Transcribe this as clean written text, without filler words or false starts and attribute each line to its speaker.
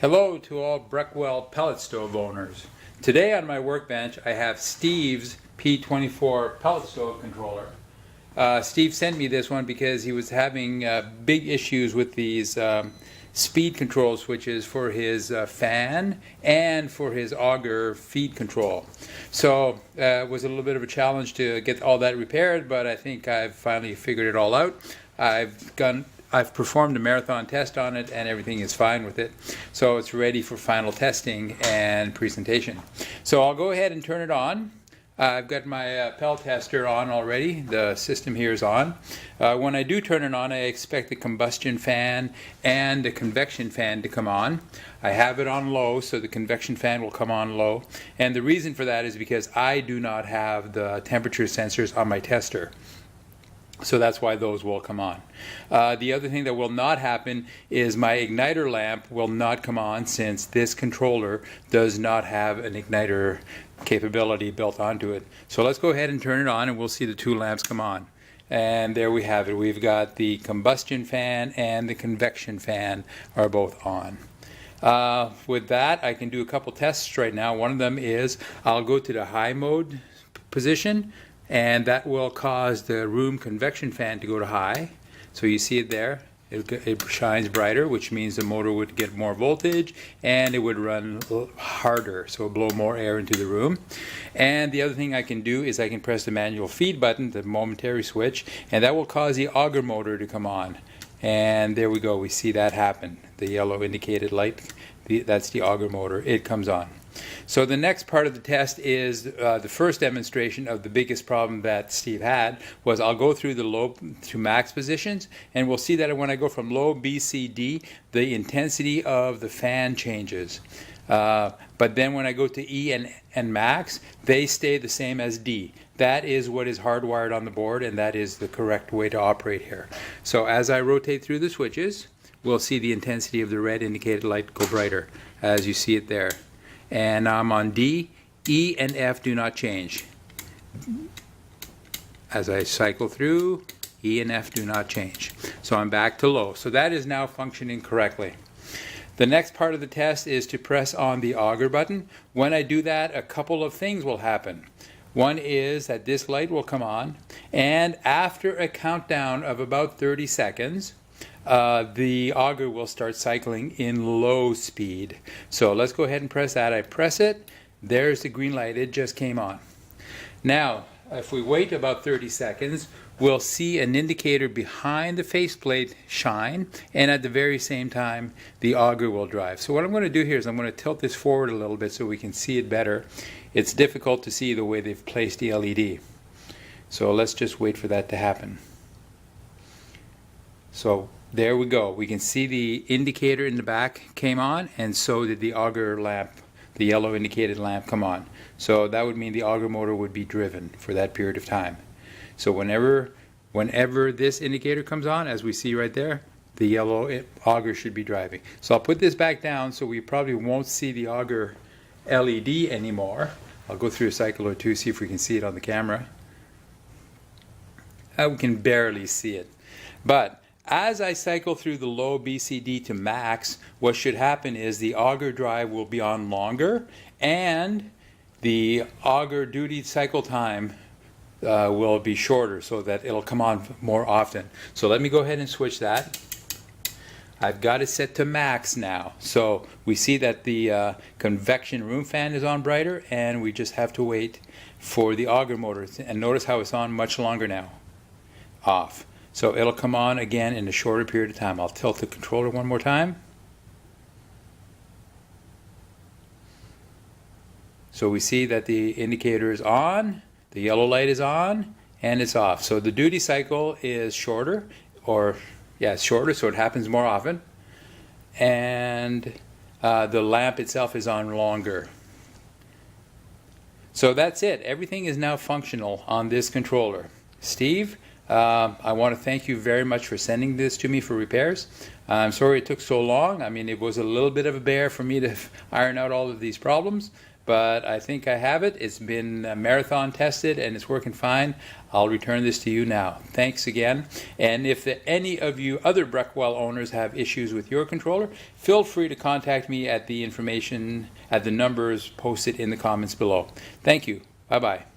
Speaker 1: Hello to all Breckwell Pellet Stove owners. Today on my workbench I have Steve's P24 Pellet Stove Controller. Steve sent me this one because he was having big issues with these speed control switches for his fan and for his auger feed control. So it was a little bit of a challenge to get all that repaired, but I think I've finally figured it all out. I've performed a marathon test on it and everything is fine with it. So it's ready for final testing and presentation. So I'll go ahead and turn it on. I've got my pellet tester on already. The system here is on. When I do turn it on, I expect the combustion fan and the convection fan to come on. I have it on low, so the convection fan will come on low. And the reason for that is because I do not have the temperature sensors on my tester. So that's why those will come on. The other thing that will not happen is my igniter lamp will not come on, since this controller does not have an igniter capability built onto it. So let's go ahead and turn it on and we'll see the two lamps come on. And there we have it. We've got the combustion fan and the convection fan are both on. With that, I can do a couple tests right now. One of them is I'll go to the high mode position, and that will cause the room convection fan to go to high. So you see it there. It shines brighter, which means the motor would get more voltage and it would run harder, so blow more air into the room. And the other thing I can do is I can press the manual feed button, the momentary switch, and that will cause the auger motor to come on. And there we go, we see that happen. The yellow indicated light, that's the auger motor, it comes on. So the next part of the test is the first demonstration of the biggest problem that Steve had was I'll go through the low to max positions, and we'll see that when I go from low, B, C, D, the intensity of the fan changes. But then when I go to E and max, they stay the same as D. That is what is hardwired on the board, and that is the correct way to operate here. So as I rotate through the switches, we'll see the intensity of the red indicated light go brighter, as you see it there. And I'm on D. E and F do not change. As I cycle through, E and F do not change. So I'm back to low. So that is now functioning correctly. The next part of the test is to press on the auger button. When I do that, a couple of things will happen. One is that this light will come on, and after a countdown of about 30 seconds, the auger will start cycling in low speed. So let's go ahead and press that. I press it, there's the green light, it just came on. Now, if we wait about 30 seconds, we'll see an indicator behind the faceplate shine, and at the very same time, the auger will drive. So what I'm going to do here is I'm going to tilt this forward a little bit so we can see it better. It's difficult to see the way they've placed the LED. So let's just wait for that to happen. So there we go. We can see the indicator in the back came on, and so did the auger lamp, the yellow indicated lamp, come on. So that would mean the auger motor would be driven for that period of time. So whenever this indicator comes on, as we see right there, the yellow auger should be driving. So I'll put this back down so we probably won't see the auger LED anymore. I'll go through a cycle or two, see if we can see it on the camera. We can barely see it. But as I cycle through the low BCD to max, what should happen is the auger drive will be on longer, and the auger duty cycle time will be shorter, so that it'll come on more often. So let me go ahead and switch that. I've got it set to max now. So we see that the convection room fan is on brighter, and we just have to wait for the auger motor. And notice how it's on much longer now. Off. So it'll come on again in a shorter period of time. I'll tilt the controller one more time. So we see that the indicator is on, the yellow light is on, and it's off. So the duty cycle is shorter, it's shorter, so it happens more often. And the lamp itself is on longer. So that's it. Everything is now functional on this controller. Steve, I want to thank you very much for sending this to me for repairs. I'm sorry it took so long. I mean, it was a little bit of a bear for me to iron out all of these problems, but I think I have it. It's been marathon tested and it's working fine. I'll return this to you now. Thanks again. And if any of you other Breckwell owners have issues with your controller, feel free to contact me at the information, at the numbers posted in the comments below. Thank you. Bye-bye.